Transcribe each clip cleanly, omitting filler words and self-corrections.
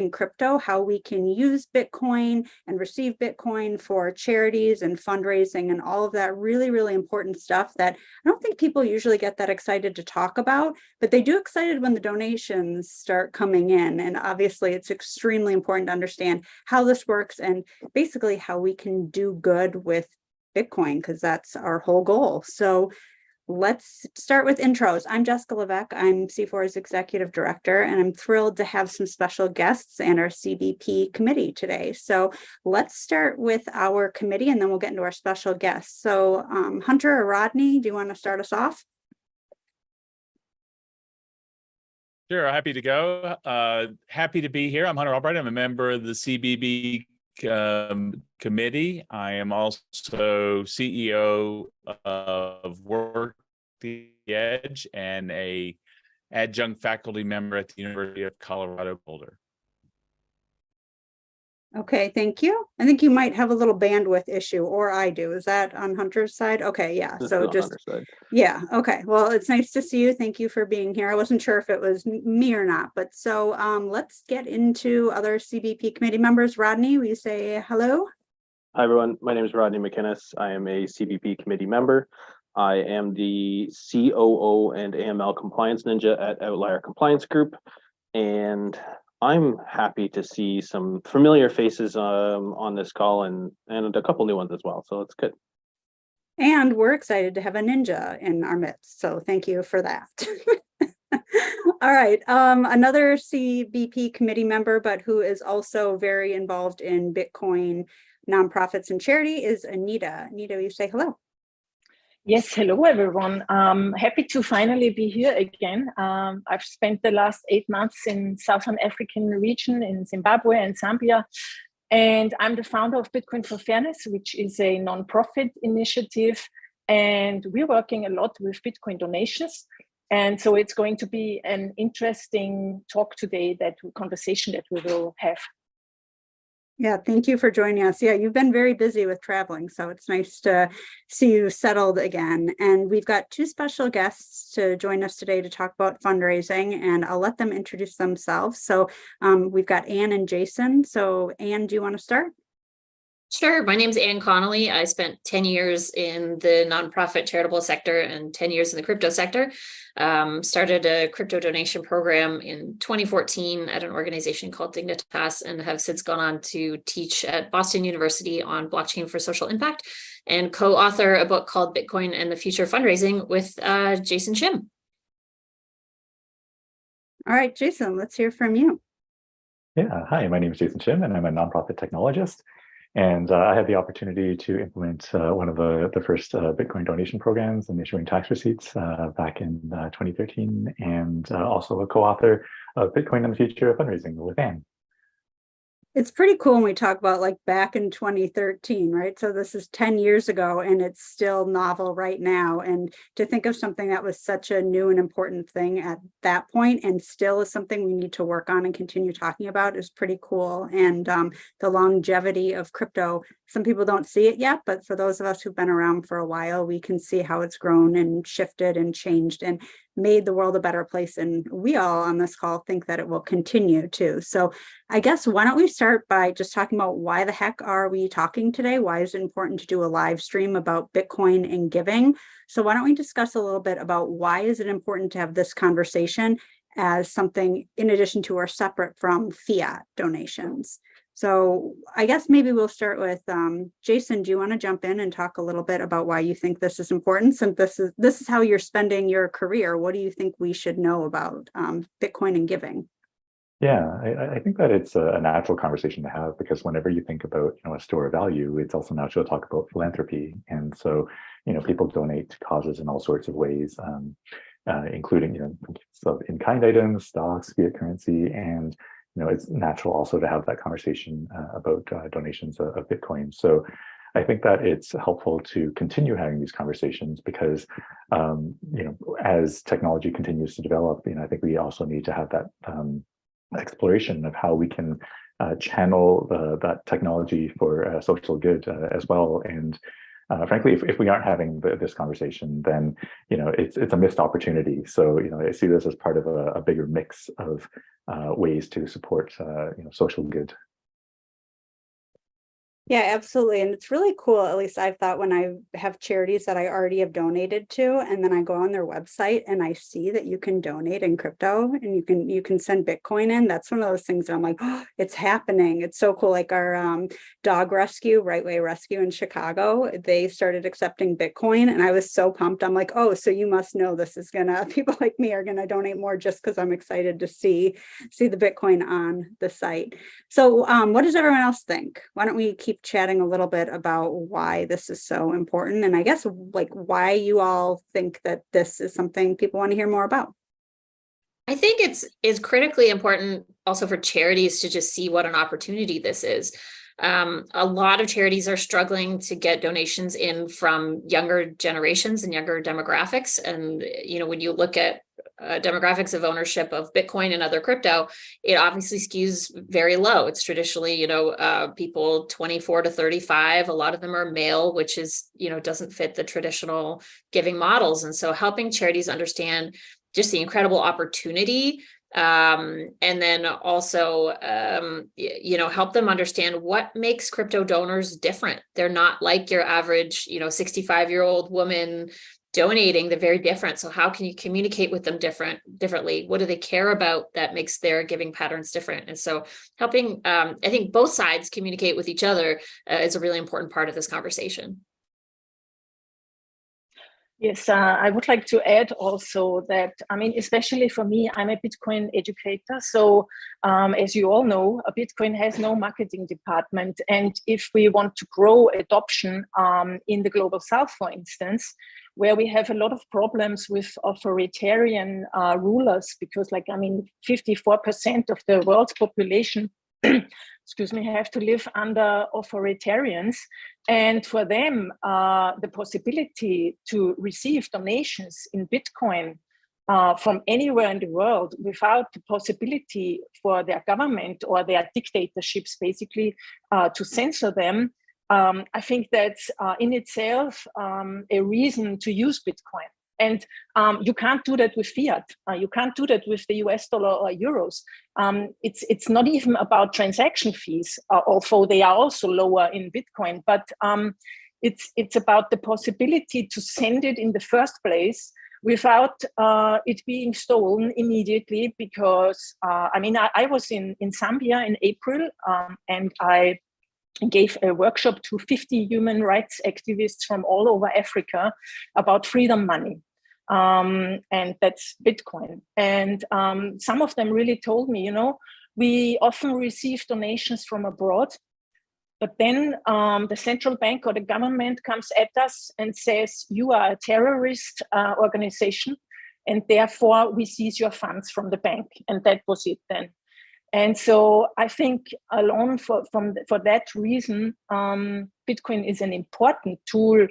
and Crypto, how we can use Bitcoin and receive Bitcoin for charities and fundraising and all of that really, really important stuff that I don't think people usually get that excited to talk about, but they do excited when the donations start coming in. And obviously it's extremely important to understand how this works and basically how we can do good with Bitcoin, because that's our whole goal. So let's start with intros. I'm Jessica Levesque. I'm C4's Executive Director, and I'm thrilled to have some special guests and our CBP committee today. So let's start with our committee, and then we'll get into our special guests. So Hunter or Rodney, do you want to start us off? Sure, happy to go. Happy to be here. I'm Hunter Albright. I'm a member of the CBP committee. I am also CEO of Work the Edge and a adjunct faculty member at the University of Colorado Boulder. Okay, thank you. I think you might have a little bandwidth issue, or I do. Is that on Hunter's side? Okay, yeah. So just, yeah, okay. Well, it's nice to see you. Thank you for being here. I wasn't sure if it was me or not, but so let's get into other CBP committee members. Rodney, will you say hello? Hi, everyone. My name is Rodney McInnes. I am a CBP committee member. I am the COO and AML compliance ninja at Outlier Compliance Group, and I'm happy to see some familiar faces on this call and a couple new ones as well. So it's good. And we're excited to have a ninja in our midst. So thank you for that. All right. Another CBP committee member, but who is also very involved in Bitcoin nonprofits and charity is Anita. Anita, will you say hello? Yes, hello everyone. Happy to finally be here again. I've spent the last 8 months in Southern African region in Zimbabwe and Zambia, and I'm the founder of Bitcoin for Fairness, which is a non-profit initiative, and we're working a lot with Bitcoin donations. And so it's going to be an interesting talk today, conversation that we will have. Yeah, thank you for joining us. Yeah, you've been very busy with traveling, so it's nice to see you settled again. And we've got 2 special guests to join us today to talk about fundraising, and I'll let them introduce themselves. So we've got Anne and Jason. So Anne, do you want to start? Sure. My name is Anne Connelly. I spent 10 years in the nonprofit charitable sector and 10 years in the crypto sector. Started a crypto donation program in 2014 at an organization called Dignitas, and have since gone on to teach at Boston University on blockchain for social impact and co-author a book called Bitcoin and the Future of Fundraising with Jason Shim. All right, Jason, let's hear from you. Yeah, hi, my name is Jason Shim, and I'm a nonprofit technologist. And I had the opportunity to implement one of the first Bitcoin donation programs and issuing tax receipts back in 2013, and also a co-author of Bitcoin and the Future of Fundraising with Anne. It's pretty cool when we talk about like back in 2013, right? So this is 10 years ago and it's still novel right now. And to think of something that was such a new and important thing at that point and still is something we need to work on and continue talking about is pretty cool. And the longevity of crypto, some people don't see it yet, but for those of us who've been around for a while, we can see how it's grown and shifted and changed and made the world a better place. And we all on this call think that it will continue to. So I guess why don't we start by just talking about why the heck are we talking today? Why is it important to do a live stream about Bitcoin and giving? So why don't we discuss a little bit about why is it important to have this conversation as something in addition to or separate from fiat donations? So I guess maybe we'll start with Jason. Do you want to jump in and talk a little bit about why you think this is important? Since this is how you're spending your career, what do you think we should know about Bitcoin and giving? Yeah, I think that it's a natural conversation to have, because whenever you think about a store of value, it's also natural to talk about philanthropy. And so people donate to causes in all sorts of ways, including in-kind items, stocks, fiat currency, and it's natural also to have that conversation about donations of Bitcoin. So I think that it's helpful to continue having these conversations because, as technology continues to develop, I think we also need to have that exploration of how we can channel that technology for social good as well. And frankly, if we aren't having this conversation, then it's a missed opportunity. So I see this as part of a bigger mix of ways to support social good. Yeah, absolutely. And it's really cool. At least I've thought when I have charities that I already have donated to, and then I go on their website and I see that you can donate in crypto and you can send Bitcoin in. That's one of those things that I'm like, oh, it's happening. It's so cool. Like our dog rescue, Right Way Rescue in Chicago, they started accepting Bitcoin, and I was so pumped. I'm like, oh, so you must know this is people like me are gonna donate more just because I'm excited to see the Bitcoin on the site. So what does everyone else think? Why don't we keep chatting a little bit about why this is so important, and I guess like why you all think that this is something people want to hear more about. I think it's critically important also for charities to just see what an opportunity this is. A lot of charities are struggling to get donations in from younger generations and younger demographics. And, when you look at demographics of ownership of Bitcoin and other crypto, it obviously skews very low. It's traditionally, people 24 to 35. A lot of them are male, which is, doesn't fit the traditional giving models. And so helping charities understand just the incredible opportunity, and then also, help them understand what makes crypto donors different. They're not like your average, 65-year-old woman donating. They're very different. So how can you communicate with them differently? What do they care about that makes their giving patterns different? And so helping, I think both sides communicate with each other is a really important part of this conversation. Yes, I would like to add also that, especially for me, I'm a Bitcoin educator. So as you all know, a Bitcoin has no marketing department. And if we want to grow adoption in the Global South, for instance, where we have a lot of problems with authoritarian rulers, because 54% of the world's population have to live under authoritarians. And for them, the possibility to receive donations in Bitcoin from anywhere in the world without the possibility for their government or their dictatorships basically to censor them, I think that's in itself a reason to use Bitcoin. And you can't do that with fiat. You can't do that with the US dollar or euros. It's not even about transaction fees, although they are also lower in Bitcoin. But it's about the possibility to send it in the first place without it being stolen immediately. Because I was in Zambia in April, and I gave a workshop to 50 human rights activists from all over Africa about freedom money. And that's Bitcoin. And some of them really told me, we often receive donations from abroad, but then the central bank or the government comes at us and says, you are a terrorist organization, and therefore we seize your funds from the bank. And that was it then. And so I think alone for that reason, Bitcoin is an important tool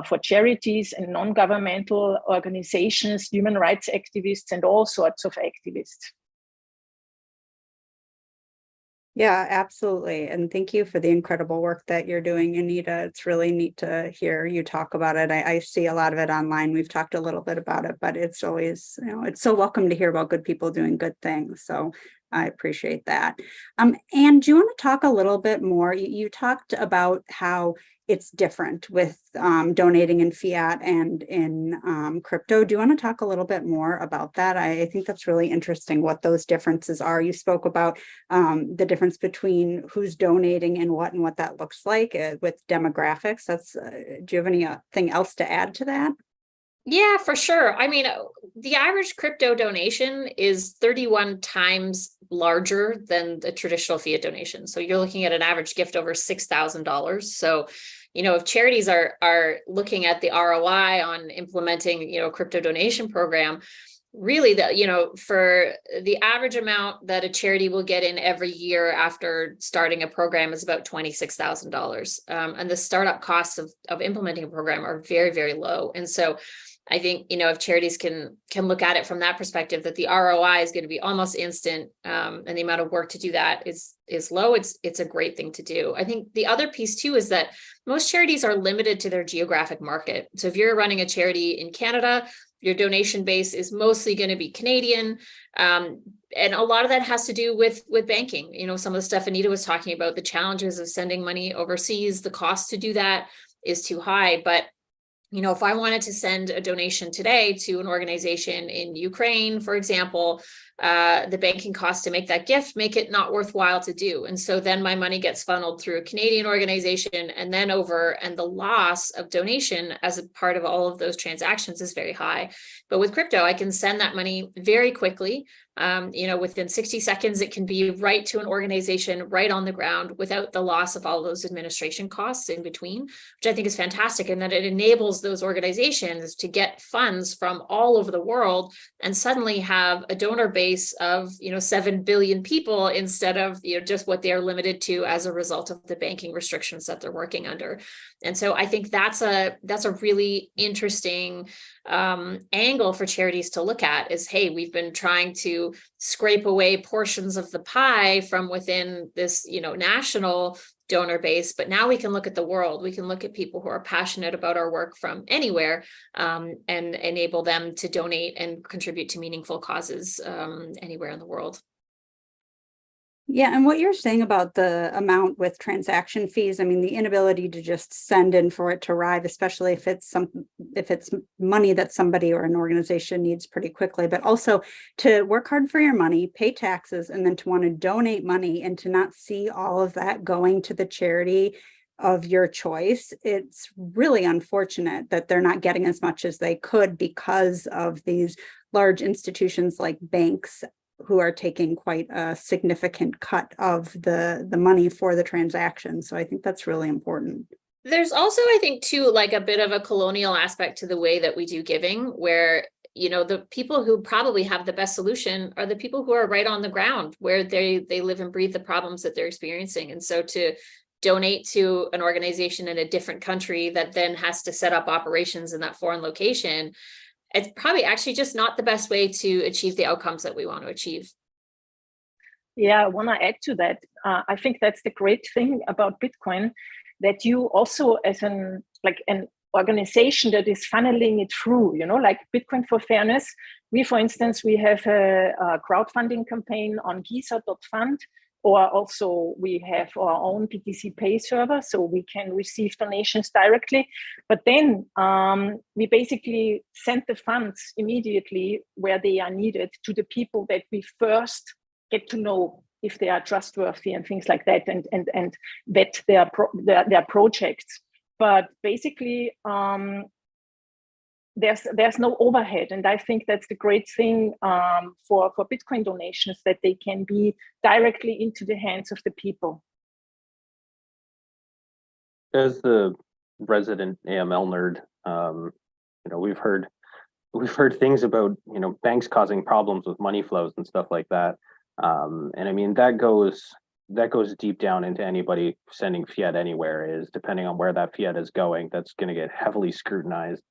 for charities and non-governmental organizations, human rights activists, and all sorts of activists. Yeah, absolutely. And thank you for the incredible work that you're doing, Anita. It's really neat to hear you talk about it. I see a lot of it online. We've talked a little bit about it, but it's always, it's so welcome to hear about good people doing good things. So I appreciate that. And do you want to talk a little bit more? You talked about how it's different with donating in fiat and in crypto. Do you want to talk a little bit more about that? I think that's really interesting what those differences are. You spoke about the difference between who's donating and what that looks like with demographics. That's do you have anything else to add to that? Yeah, for sure. The average crypto donation is 31 times larger than the traditional fiat donation. So you're looking at an average gift over $6,000. So, if charities are looking at the ROI on implementing, a crypto donation program, really for the average amount that a charity will get in every year after starting a program is about $26,000. And the startup costs of implementing a program are very, very low. And so I think, if charities can look at it from that perspective, that the ROI is going to be almost instant, and the amount of work to do that is low, it's a great thing to do. I think the other piece too is that most charities are limited to their geographic market. So if you're running a charity in Canada, your donation base is mostly going to be Canadian. And a lot of that has to do with banking. Some of the stuff Anita was talking about, the challenges of sending money overseas, the cost to do that is too high. But if I wanted to send a donation today to an organization in Ukraine, for example, the banking costs to make that gift make it not worthwhile to do. And so then my money gets funneled through a Canadian organization and the loss of donation as a part of all of those transactions is very high. But with crypto, I can send that money very quickly. Within 60 seconds, it can be right to an organization right on the ground without the loss of all those administration costs in between, which I think is fantastic. And that it enables those organizations to get funds from all over the world and suddenly have a donor base of 7 billion people instead of just what they are limited to as a result of the banking restrictions that they're working under. And so I think that's a really interesting angle for charities to look at is, hey, we've been trying to scrape away portions of the pie from within this national donor base, but now we can look at the world. We can look at people who are passionate about our work from anywhere, and enable them to donate and contribute to meaningful causes anywhere in the world. Yeah, and what you're saying about the amount with transaction fees, I mean, the inability to just send in for it to arrive, especially if it's money that somebody or an organization needs pretty quickly, but also to work hard for your money, pay taxes, and then to want to donate money and to not see all of that going to the charity of your choice. It's really unfortunate that they're not getting as much as they could because of these large institutions like banks who are taking quite a significant cut of the money for the transaction. So I think that's really important. There's also, I think, too, like a bit of a colonial aspect to the way that we do giving, where, the people who probably have the best solution are the people who are right on the ground, where they live and breathe the problems that they're experiencing. And so to donate to an organization in a different country that then has to set up operations in that foreign location, it's probably actually just not the best way to achieve the outcomes that we want to achieve. Yeah, I want to add to that. I think that's the great thing about Bitcoin, that you also, as an organization that is funneling it through, like Bitcoin for Fairness. For instance, we have a crowdfunding campaign on Gisa.fund, or also we have our own BTC Pay server, so we can receive donations directly. But then we basically send the funds immediately where they are needed to the people that we first get to know if they are trustworthy and things like that, and vet their projects. But basically, there's no overhead, and I think that's the great thing for Bitcoin donations, that they can be directly into the hands of the people. As the resident AML nerd, we've heard things about banks causing problems with money flows and stuff like that, and I mean that goes deep down into anybody sending fiat anywhere. Is depending on where that fiat is going, that's going to get heavily scrutinized.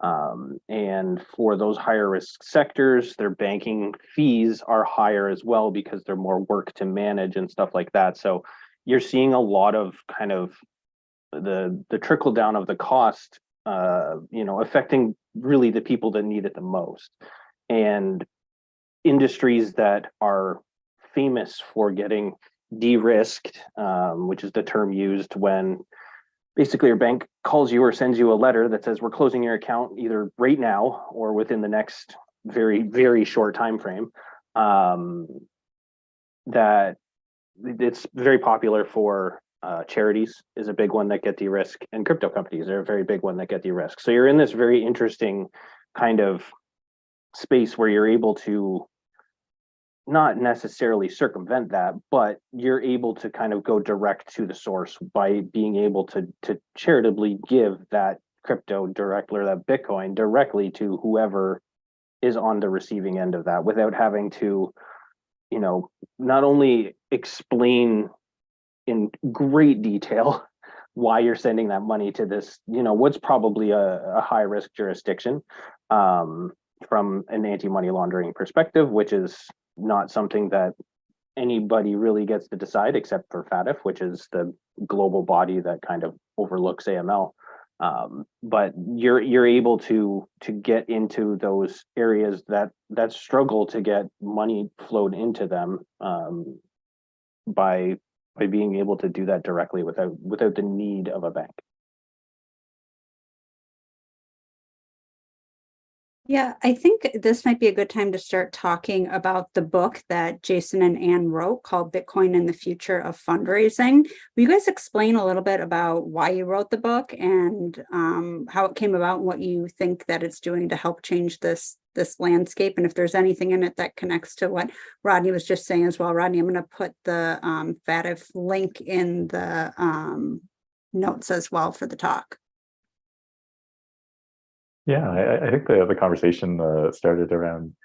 And for those higher risk sectors, their banking fees are higher as well because they're more work to manage and stuff like that. So you're seeing a lot of kind of the trickle down of the cost, affecting really the people that need it the most. And industries that are famous for getting de-risked, which is the term used when basically your bank calls you or sends you a letter that says we're closing your account either right now or within the next very, very short time frame. That it's very popular for charities is a big one that get de-risked, and crypto companies are a very big one that get de-risked. So you're in this very interesting kind of space where you're able to not necessarily circumvent that, but you're able to kind of go direct to the source by being able to charitably give that crypto directly, or that Bitcoin directly to whoever is on the receiving end of that, without having to, not only explain in great detail why you're sending that money to this, what's probably a high risk jurisdiction from an anti-money laundering perspective, which is not something that anybody really gets to decide except for FATF, which is the global body that kind of overlooks AML. But you're able to get into those areas that struggle to get money flowed into them by being able to do that directly without the need of a bank. Yeah, I think this might be a good time to start talking about the book that Jason and Ann wrote called Bitcoin and the Future of Fundraising. Will you guys explain a little bit about why you wrote the book and how it came about and what you think that it's doing to help change this landscape? And if there's anything in it that connects to what Rodney was just saying as well. Rodney, I'm going to put the FATF link in the notes as well for the talk. Yeah, I think the conversation started around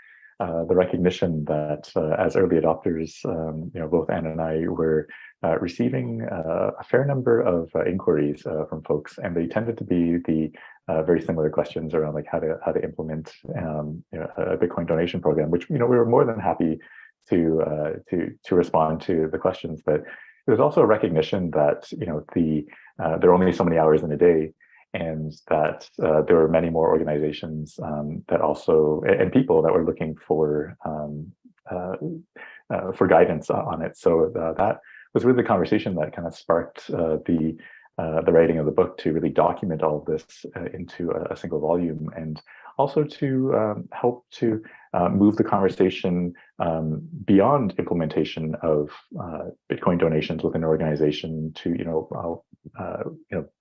the recognition that as early adopters, both Anne and I were receiving a fair number of inquiries from folks, and they tended to be the very similar questions around like how to implement a Bitcoin donation program, which we were more than happy to respond to the questions. But there's also a recognition that there are only so many hours in a day, and that there were many more organizations that also, and people that were looking for guidance on it. So that was really the conversation that kind of sparked the writing of the book, to really document all of this into a single volume, and also to help to move the conversation beyond implementation of Bitcoin donations within an organization to,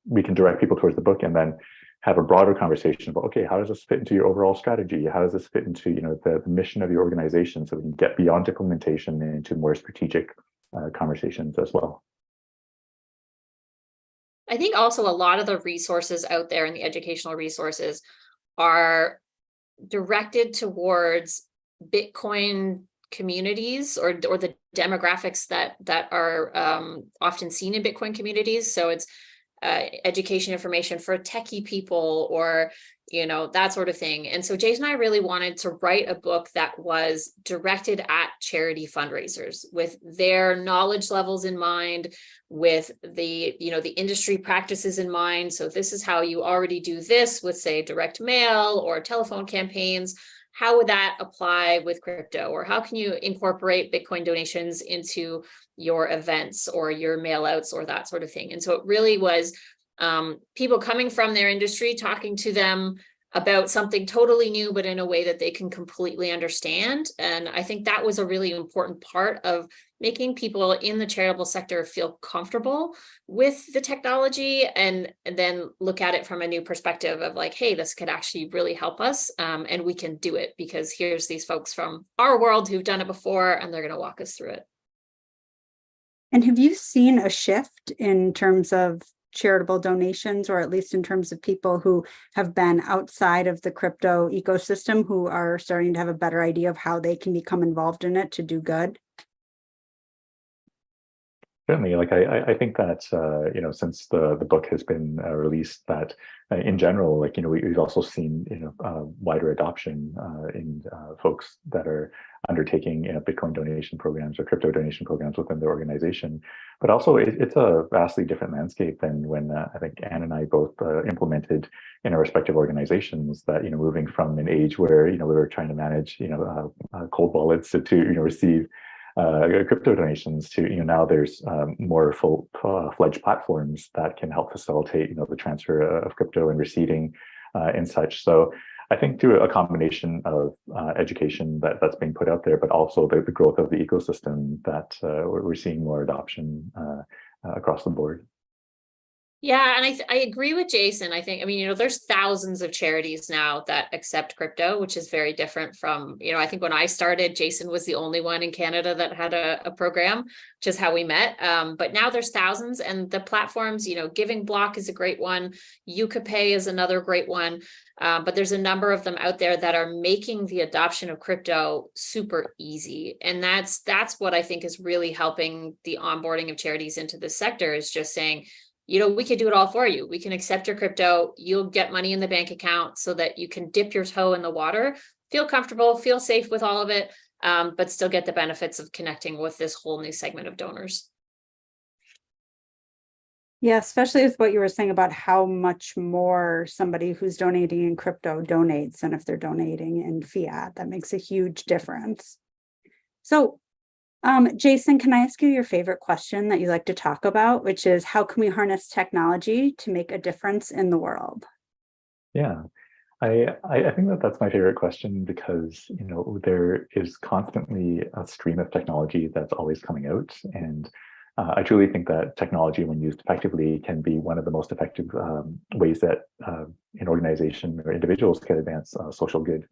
we can direct people towards the book and then have a broader conversation about, okay, how does this fit into your overall strategy? How does this fit into, the mission of your organization, so we can get beyond implementation and into more strategic conversations as well. I think also a lot of the resources out there and the educational resources are directed towards Bitcoin communities or the demographics that are often seen in Bitcoin communities. So it's education information for techie people or, that sort of thing. And so Jason and I really wanted to write a book that was directed at charity fundraisers with their knowledge levels in mind, with the industry practices in mind. So this is how you already do this with, say, direct mail or telephone campaigns. How would that apply with crypto? Or how can you incorporate Bitcoin donations into your events or your mail outs or that sort of thing? And so it really was people coming from their industry, talking to them about something totally new, but in a way that they can completely understand. And I think that was a really important part of making people in the charitable sector feel comfortable with the technology and then look at it from a new perspective of like, hey, this could actually really help us. And we can do it because here's these folks from our world who've done it before, and they're going to walk us through it. And have you seen a shift in terms of charitable donations, or at least in terms of people who have been outside of the crypto ecosystem who are starting to have a better idea of how they can become involved in it to do good? Certainly, like I think that since the book has been released, that in general, we've also seen wider adoption in folks that are undertaking Bitcoin donation programs or crypto donation programs within their organization. But also, it's a vastly different landscape than when I think Anne and I both implemented in our respective organizations. That moving from an age where we were trying to manage cold wallets to receive crypto donations to now there's more full-fledged platforms that can help facilitate the transfer of crypto and receiving and such. So I think through a combination of education that's being put out there, but also the growth of the ecosystem, that we're seeing more adoption across the board. Yeah, and I agree with Jason. I think, there's thousands of charities now that accept crypto, which is very different from, I think when I started, Jason was the only one in Canada that had a program, which is how we met. But now there's thousands, and the platforms, Giving Block is a great one. YouCapay is another great one. But there's a number of them out there that are making the adoption of crypto super easy. And that's what I think is really helping the onboarding of charities into this sector, is just saying, we could do it all for you. We can accept your crypto. You'll get money in the bank account so that you can dip your toe in the water, feel comfortable, feel safe with all of it, but still get the benefits of connecting with this whole new segment of donors. Yeah, especially with what you were saying about how much more somebody who's donating in crypto donates than if they're donating in fiat. That makes a huge difference. So, Jason, can I ask you your favorite question that you like to talk about, which is how can we harness technology to make a difference in the world? Yeah, I think that's my favorite question because, there is constantly a stream of technology that's always coming out. And I truly think that technology, when used effectively, can be one of the most effective ways that an organization or individuals can advance social good.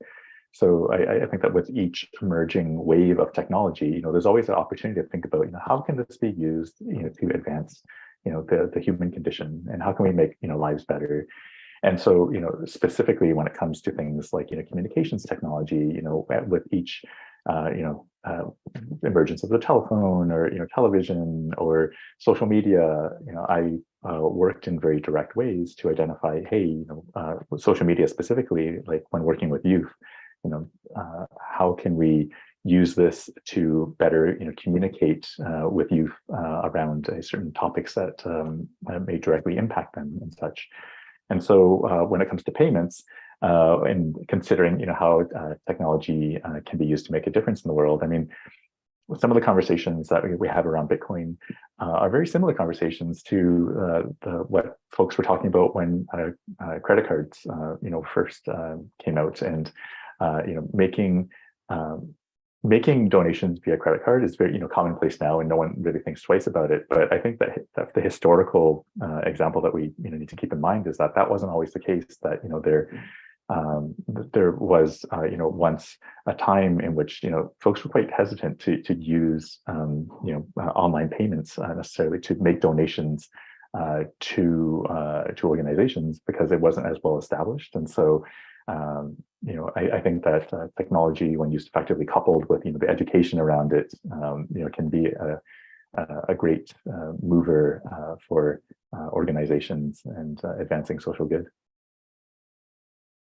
So I think that with each emerging wave of technology, there's always an opportunity to think about, how can this be used, to advance, the human condition, and how can we make, lives better. And so, specifically when it comes to things like, communications technology, with each, emergence of the telephone or, television or social media, I worked in very direct ways to identify, hey, social media specifically, like when working with youth, how can we use this to better, communicate with youth around certain topics that may directly impact them and such. And so when it comes to payments, and considering, how technology can be used to make a difference in the world, I mean, some of the conversations that we have around Bitcoin are very similar conversations to what folks were talking about when credit cards, first came out, and making donations via credit card is very, commonplace now, and no one really thinks twice about it. But I think that the historical example that we need to keep in mind is that wasn't always the case. That there was once a time in which folks were quite hesitant to use online payments necessarily to make donations to organizations because it wasn't as well established. And so I think that technology, when used effectively, coupled with the education around it, can be a great mover for organizations and advancing social good.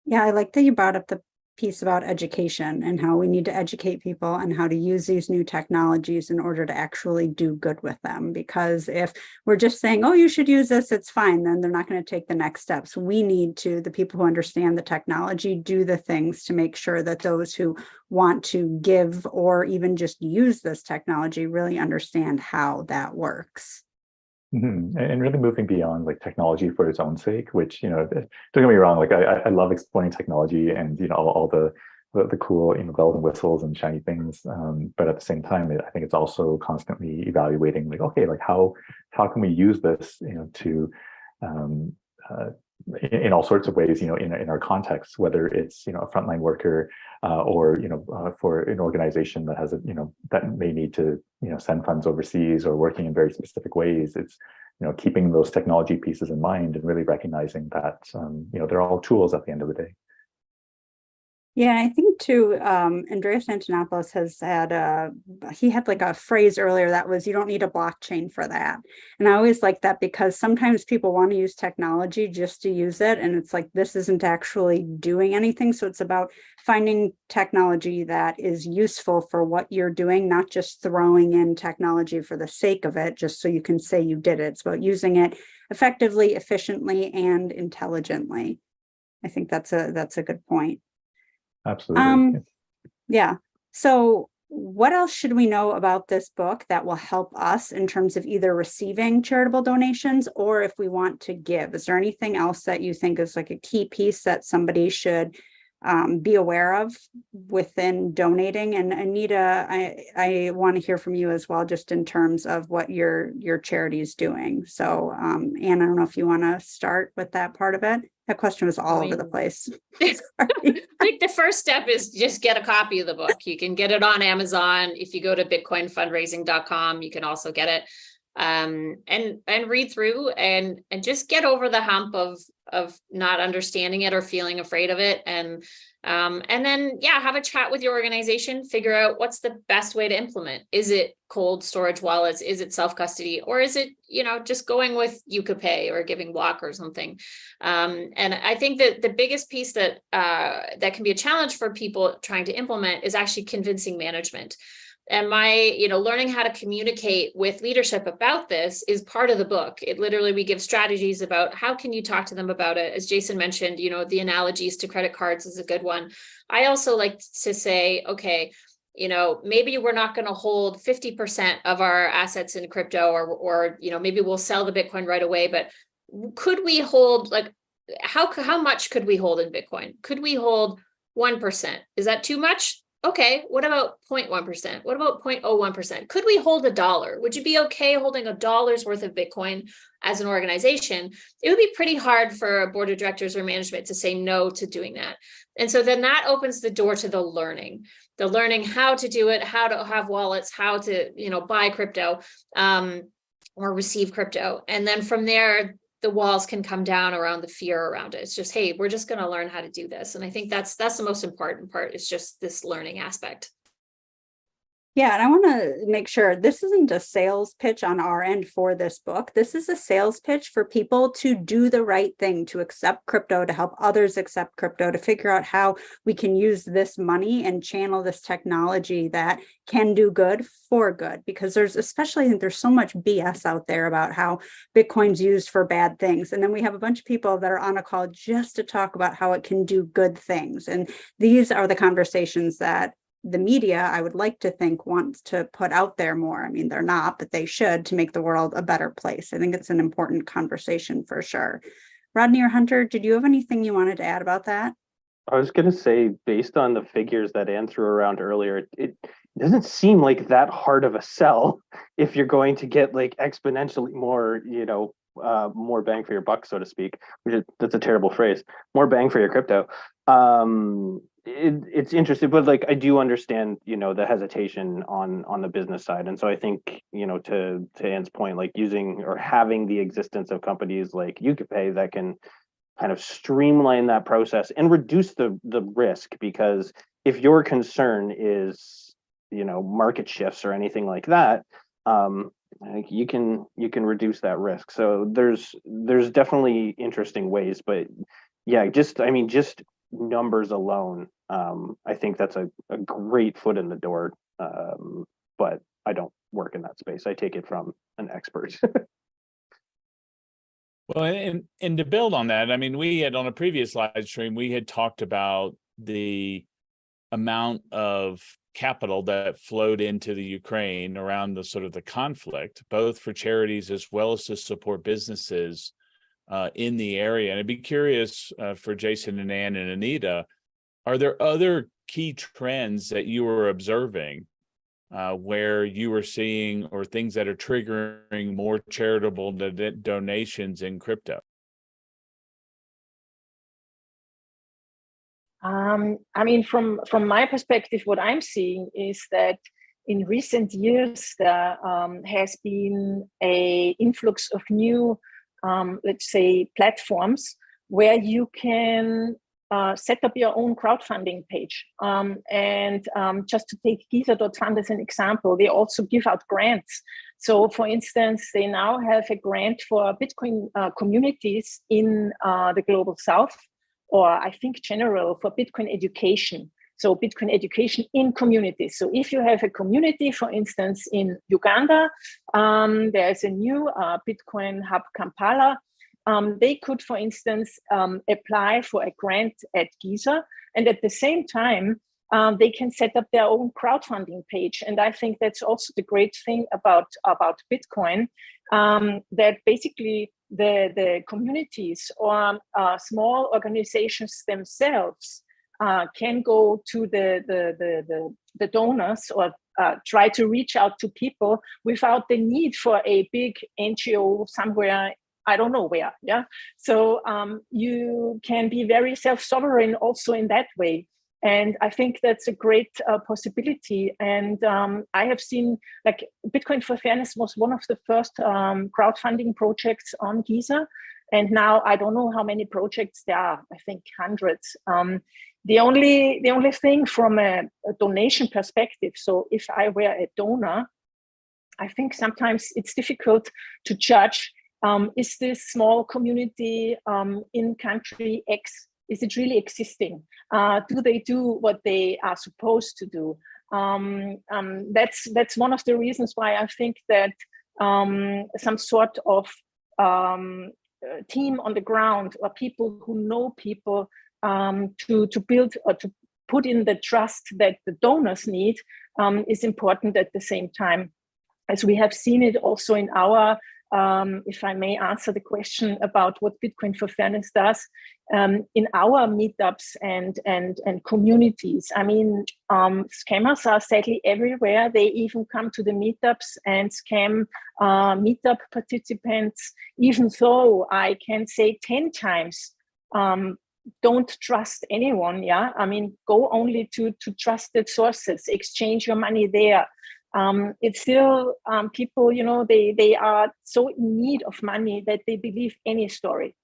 Yeah, I like that you brought up the piece about education and how we need to educate people and how to use these new technologies in order to actually do good with them. Because if we're just saying, oh, you should use this, it's fine, then they're not going to take the next steps. We need to, the people who understand the technology, do the things to make sure that those who want to give or even just use this technology really understand how that works. Mm-hmm. And really moving beyond like technology for its own sake, which, don't get me wrong, like I love exploring technology and, all the cool, bells and whistles and shiny things. But at the same time, I think it's also constantly evaluating like, okay, like how can we use this, to, in all sorts of ways, in our context, whether it's, a frontline worker or, for an organization that has that may need to, send funds overseas or working in very specific ways. It's, keeping those technology pieces in mind and really recognizing that, they're all tools at the end of the day. Yeah, I think too, Andreas Antonopoulos he had like a phrase earlier that was, you don't need a blockchain for that. And I always like that because sometimes people want to use technology just to use it. And it's like, this isn't actually doing anything. So it's about finding technology that is useful for what you're doing, not just throwing in technology for the sake of it, just so you can say you did it. It's about using it effectively, efficiently, and intelligently. I think that's a good point. Absolutely. Yeah. So what else should we know about this book that will help us in terms of either receiving charitable donations or if we want to give? Is there anything else that you think is like a key piece that somebody should be aware of within donating? And Anita, I want to hear from you as well, just in terms of what your charity is doing. So Anne, I don't know if you want to start with that part of it. That question was all over the place. I think the first step is just get a copy of the book. You can get it on Amazon. If you go to bitcoinfundraising.com, you can also get it. and read through and just get over the hump of not understanding it or feeling afraid of it. And then, yeah, have a chat with your organization, figure out what's the best way to implement. Is it cold storage wallets? Is it self-custody? Or is it, just going with UCAPay or giving block or something? And I think that the biggest piece that can be a challenge for people trying to implement is actually convincing management. And my, learning how to communicate with leadership about this is part of the book. It literally, we give strategies about how can you talk to them about it. As Jason mentioned, the analogies to credit cards is a good one. I also like to say, okay, maybe we're not going to hold 50% of our assets in crypto, or maybe we'll sell the Bitcoin right away, but could we hold, like, how much could we hold in Bitcoin? Could we hold 1%? Is that too much? Okay, what about 0.1%? What about 0.01%? Could we hold $1? Would you be okay holding $1 worth of Bitcoin as an organization? It would be pretty hard for a board of directors or management to say no to doing that. And so then that opens the door to the learning how to do it, how to have wallets, how to, buy crypto or receive crypto. And then from there, the walls can come down around the fear around it. It's just, hey, we're just going to learn how to do this. And I think that's the most important part. It's just this learning aspect. Yeah, and I want to make sure this isn't a sales pitch on our end for this book. This is a sales pitch for people to do the right thing, to accept crypto, to help others accept crypto, to figure out how we can use this money and channel this technology that can do good for good. Because there's so much BS out there about how Bitcoin's used for bad things. And then we have a bunch of people that are on a call just to talk about how it can do good things. And these are the conversations that the media, I would like to think, wants to put out there more. I mean, they're not, but they should, to make the world a better place. I think it's an important conversation for sure. Rodney or Hunter, did you have anything you wanted to add about that? I was going to say, based on the figures that Anne threw around earlier, it doesn't seem like that hard of a sell if you're going to get like exponentially more, more bang for your buck, so to speak. That's a terrible phrase. More bang for your crypto. It's interesting, but like I do understand, the hesitation on the business side, and so I think, to Anne's point, like using or having the existence of companies like UCAPay that can kind of streamline that process and reduce the risk, because if your concern is, market shifts or anything like that, you can reduce that risk. So there's definitely interesting ways, but yeah, just numbers alone, I think that's a great foot in the door, but I don't work in that space. I take it from an expert. Well, and to build on that, I mean, we had on a previous live stream, we had talked about the amount of capital that flowed into the Ukraine around the sort of the conflict, both for charities as well as to support businesses in the area. And I'd be curious for Jason and Ann and Anita, are there other key trends that you were observing where you were seeing, or things that are triggering more charitable donations in crypto? I mean, from my perspective, what I'm seeing is that in recent years, there has been an influx of new, let's say, platforms where you can set up your own crowdfunding page. And just to take Giza.fund as an example, they also give out grants. So for instance, they now have a grant for Bitcoin communities in the Global South, or I think general for Bitcoin education. So Bitcoin education in communities. So if you have a community, for instance, in Uganda, there's a new Bitcoin hub, Kampala. They could, for instance, apply for a grant at Giza, and at the same time, they can set up their own crowdfunding page. And I think that's also the great thing about Bitcoin, that basically the communities or small organizations themselves can go to the donors or try to reach out to people without the need for a big NGO somewhere, I don't know where. Yeah. So you can be very self-sovereign also in that way. And I think that's a great possibility. And I have seen, like, Bitcoin for Fairness was one of the first crowdfunding projects on Giza. And now I don't know how many projects there are, I think hundreds. The only thing from a donation perspective, so if I were a donor, I think sometimes it's difficult to judge, is this small community in country X, is it really existing? Do they do what they are supposed to do? That's one of the reasons why I think that some sort of team on the ground, or people who know people, to build or to put in the trust that the donors need, is important at the same time. As we have seen it also in our, if I may answer the question about what Bitcoin for Fairness does, in our meetups and communities. I mean, scammers are sadly everywhere. They even come to the meetups and scam meetup participants, even though I can say 10 times, don't trust anyone. Yeah, I mean, go only to trusted sources, exchange your money there. It's still people, you know, they are so in need of money that they believe any story.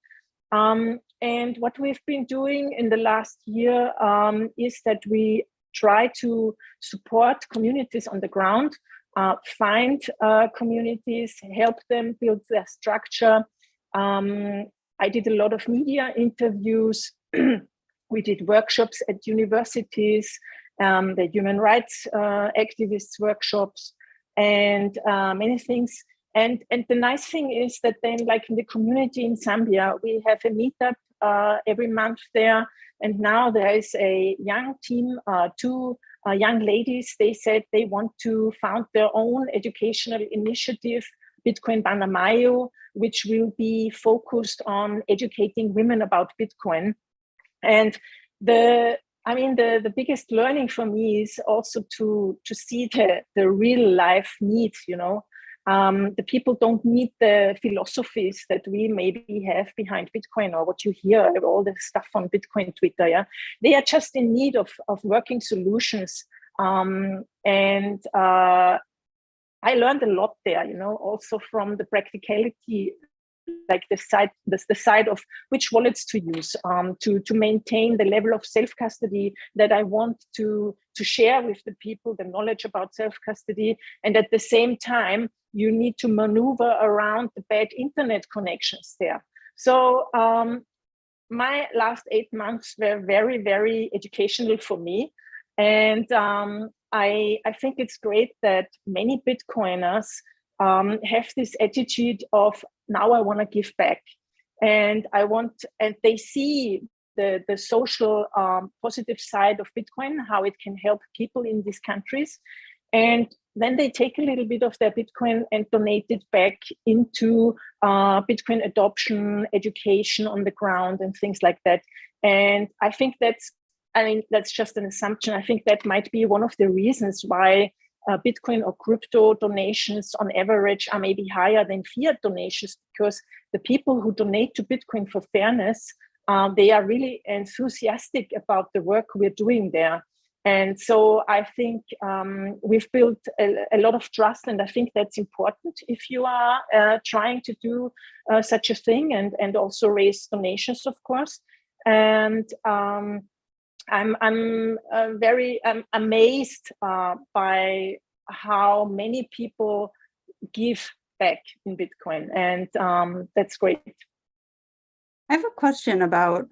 And what we've been doing in the last year is that we try to support communities on the ground, find communities, help them build their structure. I did a lot of media interviews. We did workshops at universities, the human rights activists workshops, and many things. And the nice thing is that then, like in the community in Zambia, we have a meetup every month there. And now there is a young team, two young ladies. They said they want to found their own educational initiative, Bitcoin Banamayo, which will be focused on educating women about Bitcoin. And the biggest learning for me is also to see the real life needs, you know. The people don't need the philosophies that we maybe have behind Bitcoin, or what you hear, all the stuff on Bitcoin Twitter. Yeah, they are just in need of working solutions. I learned a lot there, you know, also from the practicality, like the side of which wallets to use to maintain the level of self-custody that I want to share with the people, the knowledge about self-custody. And at the same time, you need to maneuver around the bad internet connections there. So my last 8 months were very, very educational for me. And I think it's great that many Bitcoiners have this attitude of, now I want to give back, and they see the social positive side of Bitcoin, how it can help people in these countries, and then they take a little bit of their Bitcoin and donate it back into Bitcoin adoption, education on the ground, and things like that. And I think that's just an assumption. I think that might be one of the reasons why Bitcoin or crypto donations on average are maybe higher than fiat donations, because the people who donate to Bitcoin for Fairness, they are really enthusiastic about the work we're doing there. And so I think we've built a lot of trust, and I think that's important if you are trying to do such a thing, and also raise donations, of course. And I'm very amazed by how many people give back in Bitcoin, and that's great. I have a question about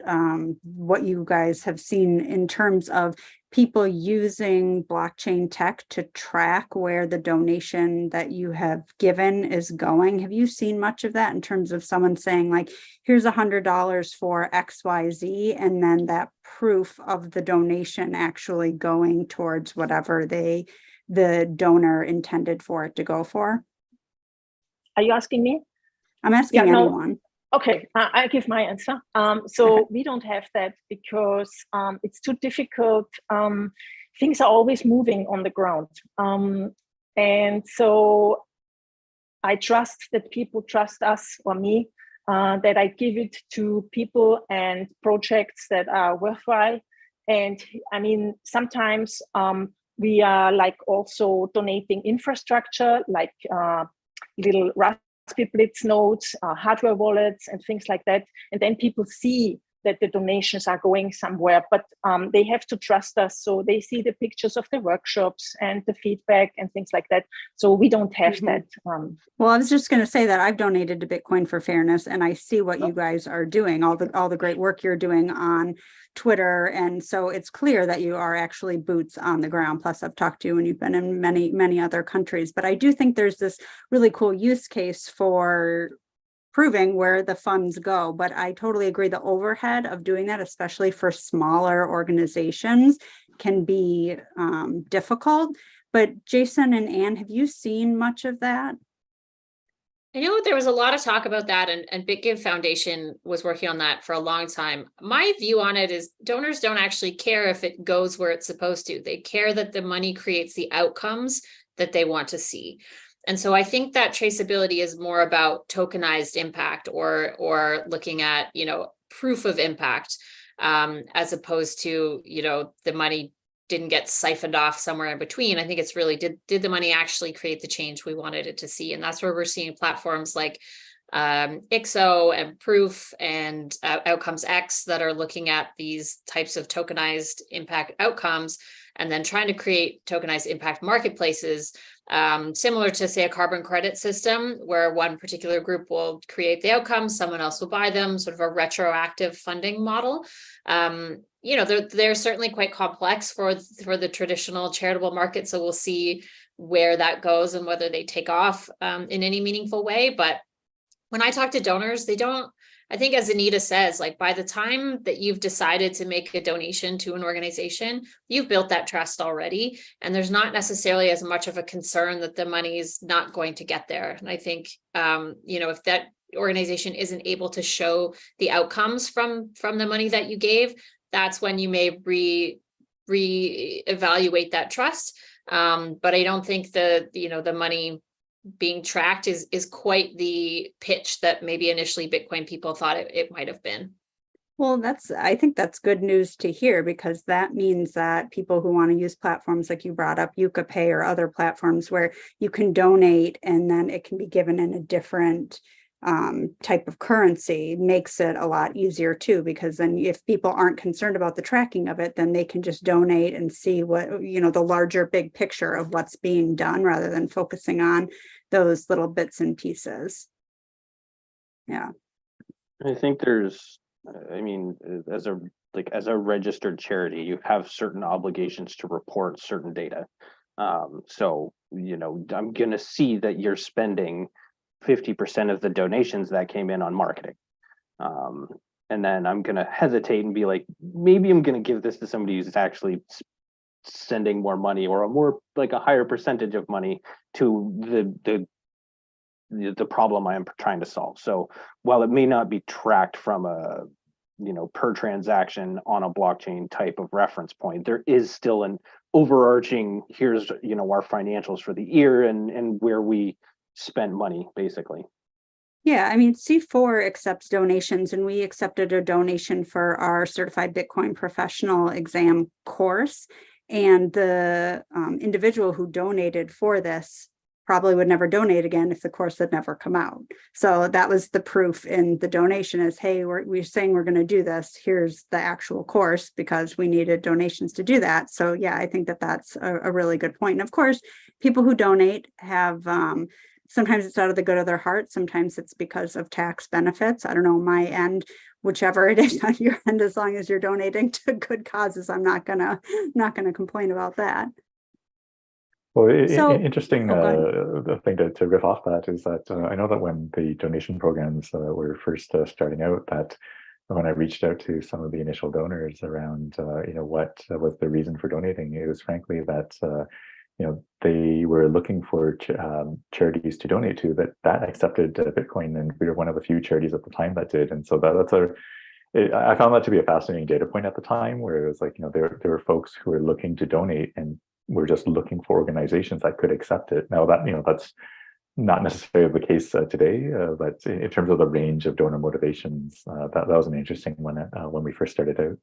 what you guys have seen in terms of people using blockchain tech to track where the donation that you have given is going. Have you seen much of that in terms of someone saying, like, here's $100 for XYZ, and then that proof of the donation actually going towards whatever the donor intended for it to go for? Are you asking me? I'm asking anyone. Okay, I'll give my answer. So we don't have that because it's too difficult. Things are always moving on the ground. And so I trust that people trust us, or me, that I give it to people and projects that are worthwhile. And I mean, sometimes we are like also donating infrastructure, like little Raspberry Blitz nodes, hardware wallets, and things like that. And then people see that the donations are going somewhere, but they have to trust us. So they see the pictures of the workshops and the feedback and things like that. So we don't have that. Well, I was just going to say that I've donated to Bitcoin for Fairness, and I see what you guys are doing, all the great work you're doing on Twitter. And so it's clear that you are actually boots on the ground. Plus, I've talked to you and you've been in many, many other countries. But I do think there's this really cool use case for proving where the funds go. But I totally agree, the overhead of doing that, especially for smaller organizations, can be difficult. But Jason and Anne, have you seen much of that? I know there was a lot of talk about that, and BitGive Foundation was working on that for a long time. My view on it is donors don't actually care if it goes where it's supposed to. They care that the money creates the outcomes that they want to see. And so I think that traceability is more about tokenized impact or looking at, proof of impact, as opposed to, the money didn't get siphoned off somewhere in between. I think it's really, did the money actually create the change we wanted it to see? And that's where we're seeing platforms like IXO and Proof and Outcomes X that are looking at these types of tokenized impact outcomes and then trying to create tokenized impact marketplaces, similar to, say, a carbon credit system where one particular group will create the outcomes, someone else will buy them, sort of a retroactive funding model. They're certainly quite complex for the traditional charitable market. So we'll see where that goes and whether they take off in any meaningful way. But when I talk to donors, they don't, I think, as Anita says, like by the time that you've decided to make a donation to an organization, you've built that trust already. And there's not necessarily as much of a concern that the money is not going to get there. And I think, if that organization isn't able to show the outcomes from the money that you gave, that's when you may re-evaluate that trust. But I don't think the money being tracked is quite the pitch that maybe initially Bitcoin people thought it might have been. Well, I think that's good news to hear, because that means that people who want to use platforms like you brought up, YukaPay or other platforms where you can donate and then it can be given in a different type of currency, makes it a lot easier too, because then if people aren't concerned about the tracking of it, then they can just donate and see what, the larger big picture of what's being done rather than focusing on those little bits and pieces. Yeah. I think there's, as a registered charity, you have certain obligations to report certain data. So, I'm going to see that you're spending 50% of the donations that came in on marketing. And then I'm going to hesitate and be like, maybe I'm going to give this to somebody who's actually sending more money or a higher percentage of money to the problem I am trying to solve. So while it may not be tracked from a, per transaction on a blockchain type of reference point, there is still an overarching, here's, our financials for the year and where we spend money, basically. Yeah, C4 accepts donations, and we accepted a donation for our Certified Bitcoin Professional exam course. And the individual who donated for this probably would never donate again if the course had never come out. So that was the proof in the donation is, hey, we're saying we're going to do this. Here's the actual course, because we needed donations to do that. So yeah, I think that's a really good point. And of course, people who donate have, sometimes it's out of the good of their heart. Sometimes it's because of tax benefits. I don't know, my end, whichever it is on your end, as long as you're donating to good causes, I'm not gonna complain about that. Well, So, interesting thing to riff off that is that I know that when the donation programs were first starting out, that when I reached out to some of the initial donors around, what was the reason for donating, it was frankly that they were looking for charities to donate to that accepted Bitcoin, and we were one of the few charities at the time that did. And so I found that to be a fascinating data point at the time, where it was like, there were folks who were looking to donate and were just looking for organizations that could accept it. Now that, that's not necessarily the case today, but in terms of the range of donor motivations, that was an interesting one when we first started out.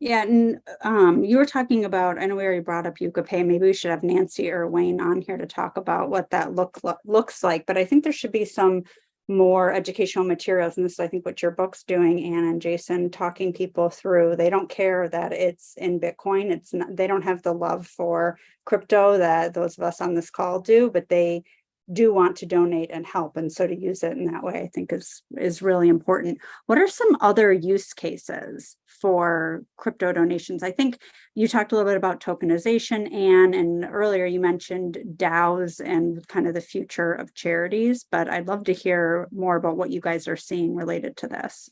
Yeah, and you were talking about, I know we already brought up UCAPay, maybe we should have Nancy or Wayne on here to talk about what that looks like, but I think there should be some more educational materials, and this is, I think, what your book's doing, Anne and Jason, talking people through. They don't care that it's in Bitcoin. It's not, they don't have the love for crypto that those of us on this call do, but they do want to donate and help. And so to use it in that way, I think is really important. What are some other use cases for crypto donations? I think you talked a little bit about tokenization, Anne, and earlier you mentioned DAOs and kind of the future of charities, but I'd love to hear more about what you guys are seeing related to this.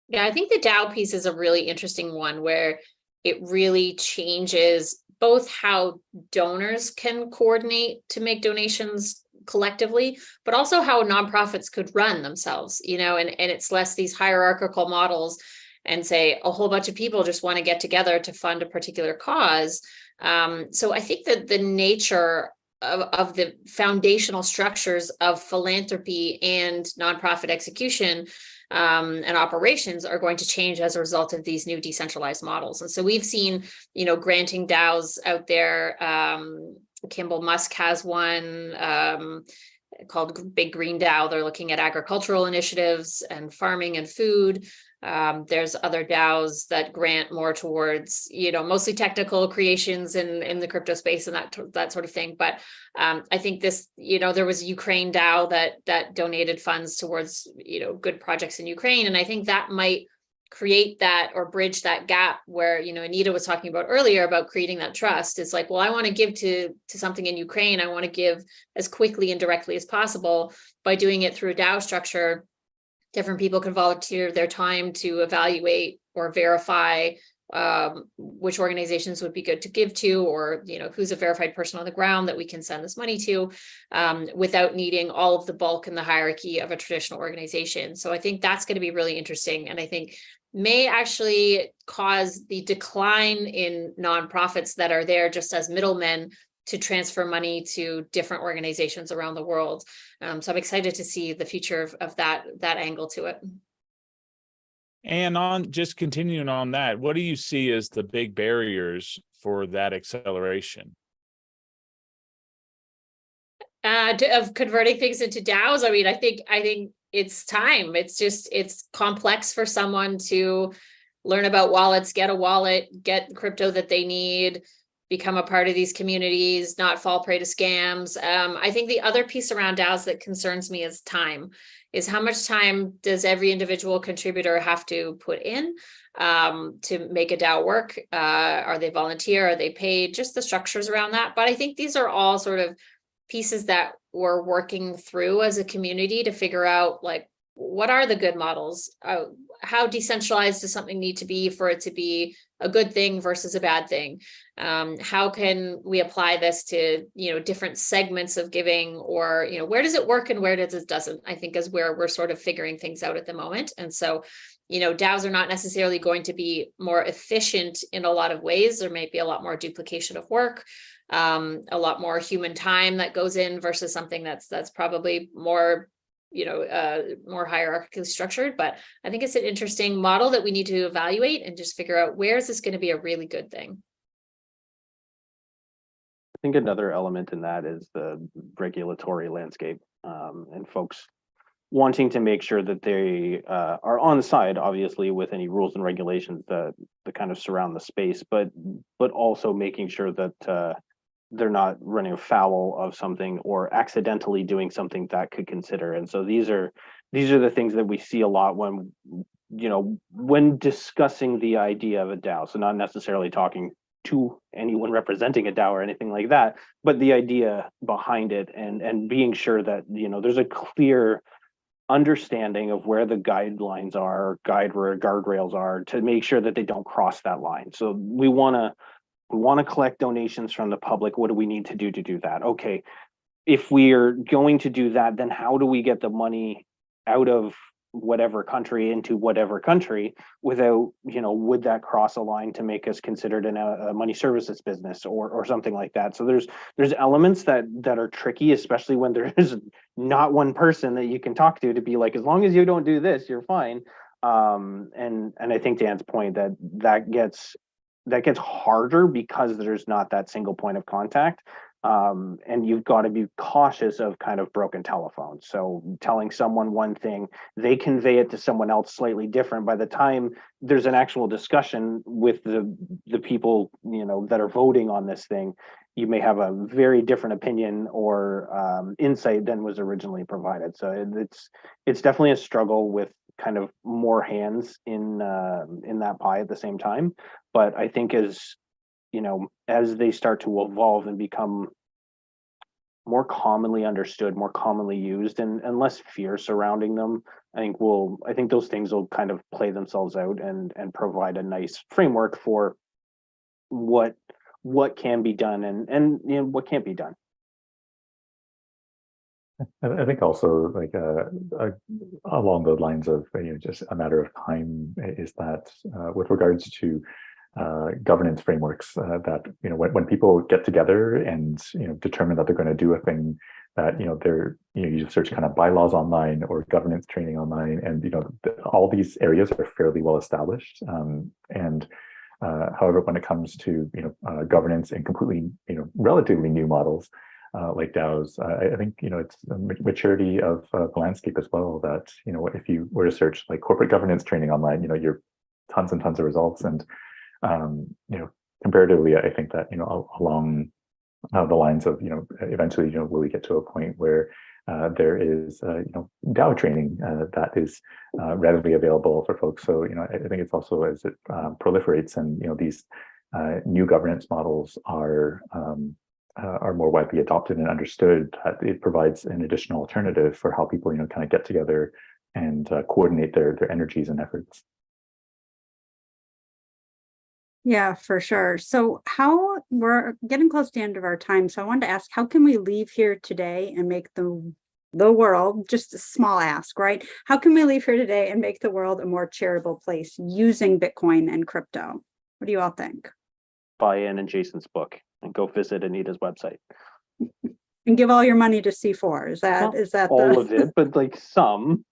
Yeah, I think the DAO piece is a really interesting one where it really changes both how donors can coordinate to make donations collectively, but also how nonprofits could run themselves, and it's less these hierarchical models and say a whole bunch of people just want to get together to fund a particular cause. So I think that the nature of the foundational structures of philanthropy and nonprofit execution and operations are going to change as a result of these new decentralized models. And so we've seen, granting DAOs out there. Kimball Musk has one called Big Green DAO. They're looking at agricultural initiatives and farming and food. There's other DAOs that grant more towards, mostly technical creations in the crypto space and that sort of thing. But I think this, there was a Ukraine DAO that donated funds towards, good projects in Ukraine. And I think that might create that or bridge that gap where, Anita was talking about earlier about creating that trust. It's like, well, I want to give to something in Ukraine. I want to give as quickly and directly as possible. By doing it through a DAO structure, different people can volunteer their time to evaluate or verify which organizations would be good to give to, or who's a verified person on the ground that we can send this money to, without needing all of the bulk and the hierarchy of a traditional organization. So I think that's going to be really interesting, and I think may actually cause the decline in nonprofits that are there just as middlemen to transfer money to different organizations around the world. So I'm excited to see the future of that angle to it. And on just continuing on that, what do you see as the big barriers for that acceleration? Of converting things into DAOs, I mean, I think it's time. It's complex for someone to learn about wallets, get a wallet, get crypto that they need, become a part of these communities, not fall prey to scams. I think the other piece around DAOs that concerns me is time. Is how much time does every individual contributor have to put in to make a DAO work? Are they volunteer? Are they paid? Just the structures around that. But I think these are all sort of pieces that we're working through as a community to figure out, like, what are the good models? How decentralized does something need to be for it to be a good thing versus a bad thing? How can we apply this to, different segments of giving, or, where does it work and where does it doesn't, I think is where we're sort of figuring things out at the moment. And so, DAOs are not necessarily going to be more efficient in a lot of ways. There may be a lot more duplication of work, a lot more human time that goes in versus something that's probably more more hierarchically structured. But I think it's an interesting model that we need to evaluate and just figure out, where is this going to be a really good thing? I think another element in that is the regulatory landscape, and folks wanting to make sure that they are on side, obviously, with any rules and regulations that kind of surround the space, but also making sure that they're not running afoul of something or accidentally doing something that could consider. And so these are the things that we see a lot when discussing the idea of a DAO. So not necessarily talking to anyone representing a DAO or anything like that, but the idea behind it, and being sure that there's a clear understanding of where the guidelines are, guardrails are, to make sure that they don't cross that line. So we want to collect donations from the public. What do we need to do that? Okay, if we're going to do that, then how do we get the money out of whatever country into whatever country without, would that cross a line to make us considered in a money services business or something like that? So there's elements that are tricky, especially when there is not one person that you can talk to be like, as long as you don't do this, you're fine. And I think to Anne's point that gets harder because there's not that single point of contact. And you've got to be cautious of kind of broken telephones. So telling someone one thing, they convey it to someone else slightly different. By the time there's an actual discussion with the people, that are voting on this thing, you may have a very different opinion or insight than was originally provided. So it's definitely a struggle with kind of more hands in that pie at the same time. But I think as they start to evolve and become more commonly understood, more commonly used, and less fear surrounding them, I think those things will kind of play themselves out and provide a nice framework for what can be done and what can't be done. I think also like along the lines of just a matter of time is that with regards to governance frameworks that when people get together and determine that they're going to do a thing that you search kind of bylaws online or governance training online, and all these areas are fairly well established, and however, when it comes to governance and completely relatively new models like DAOs, I think it's a maturity of the landscape as well, that if you were to search like corporate governance training online, you're tons and tons of results. And comparatively, I think that along the lines of eventually will we get to a point where there is DAO training that is readily available for folks. So I think it's also as it proliferates and these new governance models are more widely adopted and understood, that it provides an additional alternative for how people kind of get together and coordinate their energies and efforts. Yeah, for sure. So we're getting close to the end of our time. So I wanted to ask, how can we leave here today and make the world, just a small ask, right? How can we leave here today and make the world a more charitable place using Bitcoin and crypto? What do you all think? Buy Anne and Jason's book and go visit Anita's website. And give all your money to C4. Is that all of it, but like some.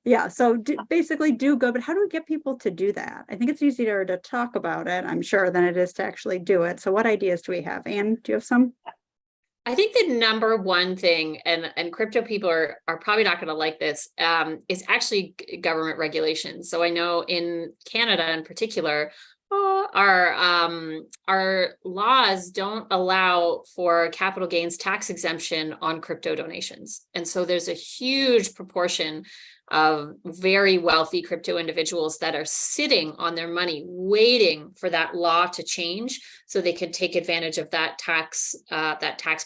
Yeah, so basically do go, but how do we get people to do that? I think it's easier to talk about it, I'm sure, than it is to actually do it. So what ideas do we have? Anne, do you have some? I think the number one thing, and crypto people are probably not going to like this, is actually government regulation. So I know in Canada in particular, our laws don't allow for capital gains tax exemption on crypto donations. And so there's a huge proportion of very wealthy crypto individuals that are sitting on their money waiting for that law to change so they can take advantage of that tax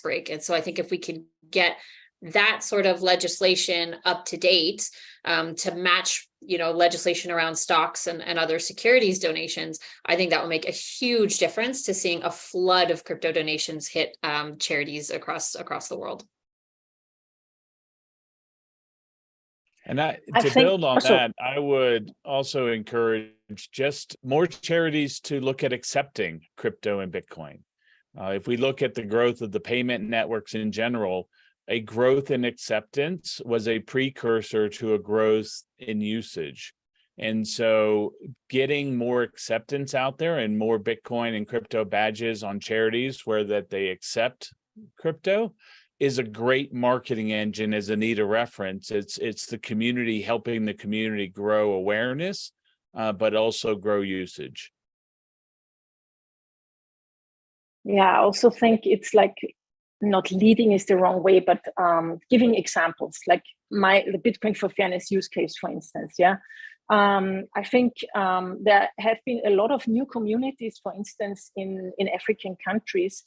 break. And so I think if we can get that sort of legislation up to date to match legislation around stocks and other securities donations, I think that will make a huge difference to seeing a flood of crypto donations hit charities across the world. And build on that, I would also encourage just more charities to look at accepting crypto and Bitcoin. If we look at the growth of the payment networks in general, a growth in acceptance was a precursor to a growth in usage. And so getting more acceptance out there and more Bitcoin and crypto badges on charities where that they accept crypto is a great marketing engine. As Anita referenced, it's the community helping the community grow awareness, but also grow usage. Yeah, I also think it's like not leading is the wrong way, but giving examples, like the Bitcoin for Fairness use case, for instance. Yeah, I think there have been a lot of new communities, for instance, in African countries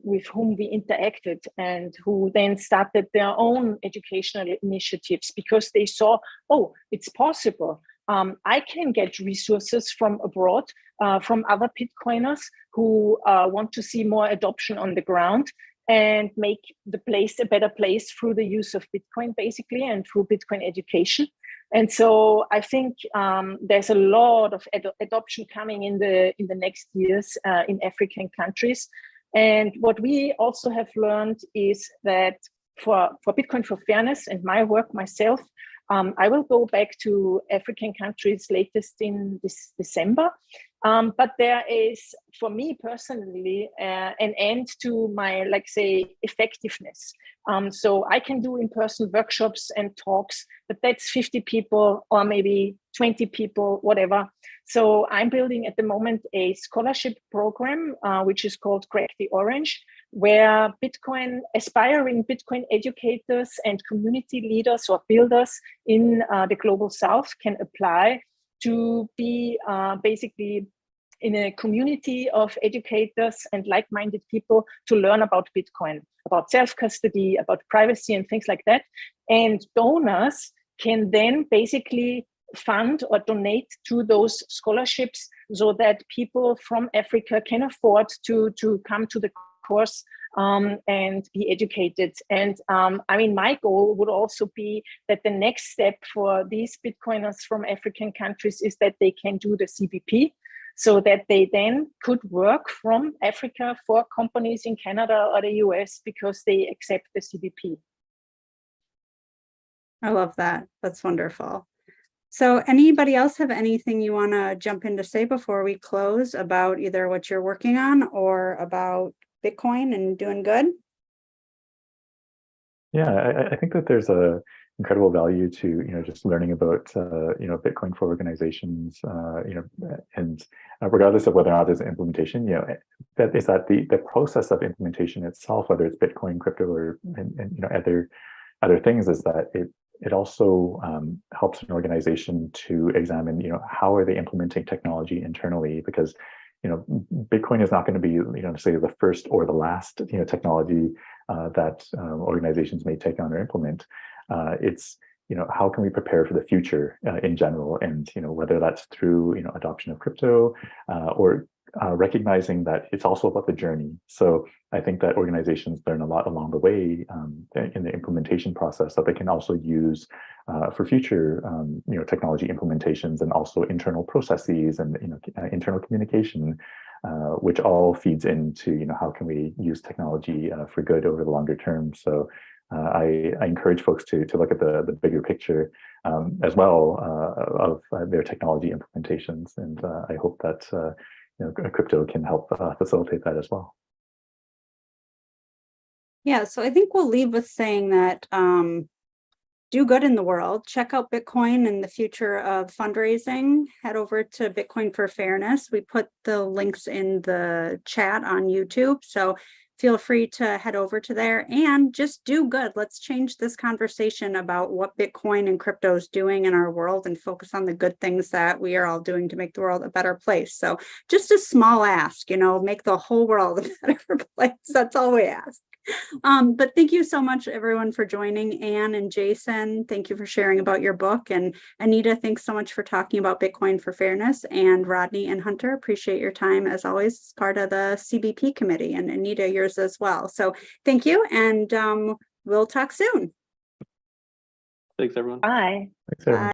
with whom we interacted and who then started their own educational initiatives because they saw, oh, it's possible. I can get resources from abroad, from other Bitcoiners who want to see more adoption on the ground and make the place a better place through the use of Bitcoin, basically, and through Bitcoin education. And so I think there's a lot of adoption coming in the next years in African countries. And what we also have learned is that for Bitcoin for Fairness and my work myself, I will go back to African countries latest in this December. But there is, for me personally, an end to my, like, say, effectiveness. So I can do in-person workshops and talks, but that's 50 people or maybe 20 people, whatever. So I'm building at the moment a scholarship program, which is called Crack the Orange, where aspiring Bitcoin educators and community leaders or builders in the Global South can apply to be basically in a community of educators and like-minded people to learn about Bitcoin, about self-custody, about privacy and things like that. And donors can then basically fund or donate to those scholarships so that people from Africa can afford to come to the course and be educated. And I mean, my goal would also be that the next step for these Bitcoiners from African countries is that they can do the CBP, so that they then could work from Africa for companies in Canada or the US because they accept the CBP. I love that. That's wonderful. So anybody else have anything you want to jump in to say before we close about either what you're working on or about Bitcoin and doing good? Yeah, I think that there's a incredible value to just learning about Bitcoin for organizations, and regardless of whether or not there's an implementation, that is that the process of implementation itself, whether it's Bitcoin, crypto, or and other things, is that it also helps an organization to examine how are they implementing technology internally, because Bitcoin is not going to be say the first or the last technology that organizations may take on or implement. It's how can we prepare for the future in general, and whether that's through adoption of crypto or recognizing that it's also about the journey. So I think that organizations learn a lot along the way in the implementation process that they can also use for future technology implementations, and also internal processes and internal communication, which all feeds into how can we use technology for good over the longer term. So I encourage folks to look at the bigger picture as well of their technology implementations, and I hope that crypto can help facilitate that as well. Yeah, so I think we'll leave with saying that do good in the world. Check out Bitcoin and the future of fundraising. Head over to Bitcoin for Fairness. We put the links in the chat on YouTube, so feel free to head over to there and just do good. Let's change this conversation about what Bitcoin and crypto is doing in our world and focus on the good things that we are all doing to make the world a better place. So just a small ask, make the whole world a better place. That's all we ask. But thank you so much, everyone, for joining. Anne and Jason, thank you for sharing about your book. And Anita, thanks so much for talking about Bitcoin for Fairness. And Rodney and Hunter, appreciate your time, as always, as part of the CBP committee. And Anita, yours as well. So thank you. And we'll talk soon. Thanks, everyone. Bye. Thanks, everyone. Bye.